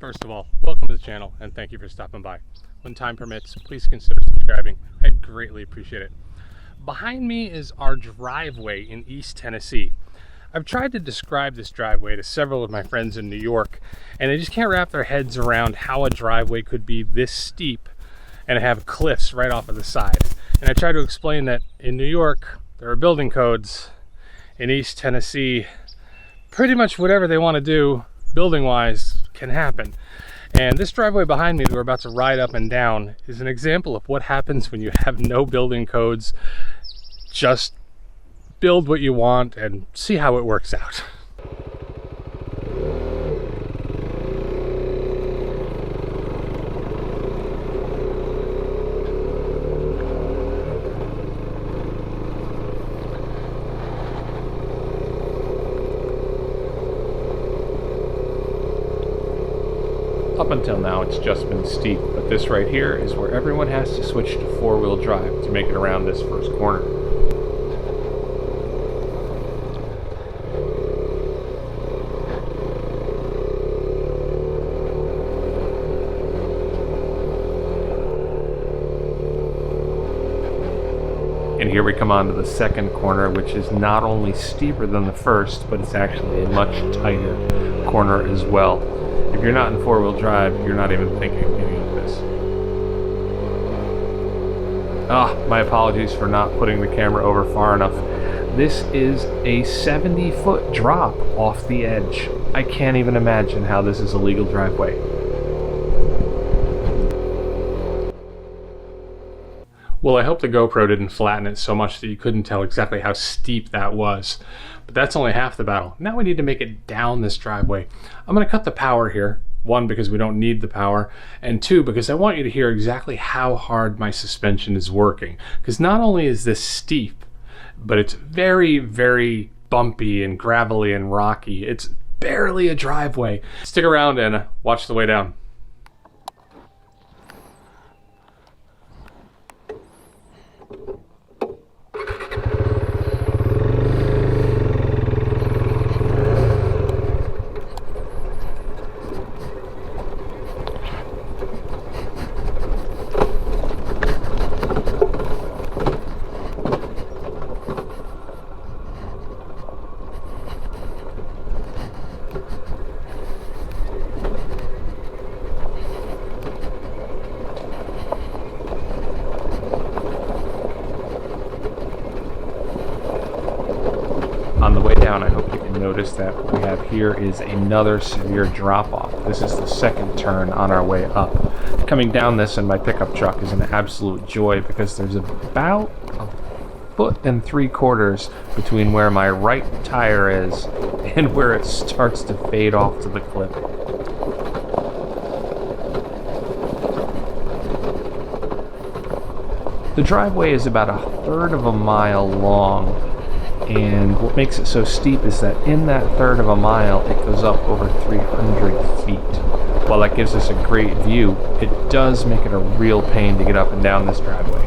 First of all, welcome to the channel and thank you for stopping by. When time permits, please consider subscribing. I'd greatly appreciate it. Behind me is our driveway in East Tennessee. I've tried to describe this driveway to several of my friends in New York, and they just can't wrap their heads around how a driveway could be this steep and have cliffs right off of the side. And I try to explain that in New York, there are building codes. In East Tennessee, pretty much whatever they want to do building-wise can happen. And this driveway behind me that we're about to ride up and down is an example of what happens when you have no building codes. Just build what you want and see how it works out. Up until now, it's just been steep, but this right here is where everyone has to switch to four-wheel drive to make it around this first corner. And here we come on to the second corner, which is not only steeper than the first, but it's actually a much tighter corner as well. If you're not in four-wheel drive, you're not even thinking of getting into this. My apologies for not putting the camera over far enough. This is a 70-foot drop off the edge. I can't even imagine how this is a legal driveway. Well, I hope the GoPro didn't flatten it so much that you couldn't tell exactly how steep that was. But that's only half the battle. Now we need to make it down this driveway. I'm going to cut the power here. One, because we don't need the power. And two, because I want you to hear exactly how hard my suspension is working. Because not only is this steep, but it's very, very bumpy and gravelly and rocky. It's barely a driveway. Stick around and watch the way down. On the way down, I hope you can notice that what we have here is another severe drop-off. This is the second turn on our way up. Coming down this in my pickup truck is an absolute joy because there's about 1.75 feet between where my right tire is and where it starts to fade off to the cliff. The driveway is about 1/3 of a mile long. And what makes it so steep is that in that 1/3 of a mile, it goes up over 300 feet. While that gives us a great view, it does make it a real pain to get up and down this driveway.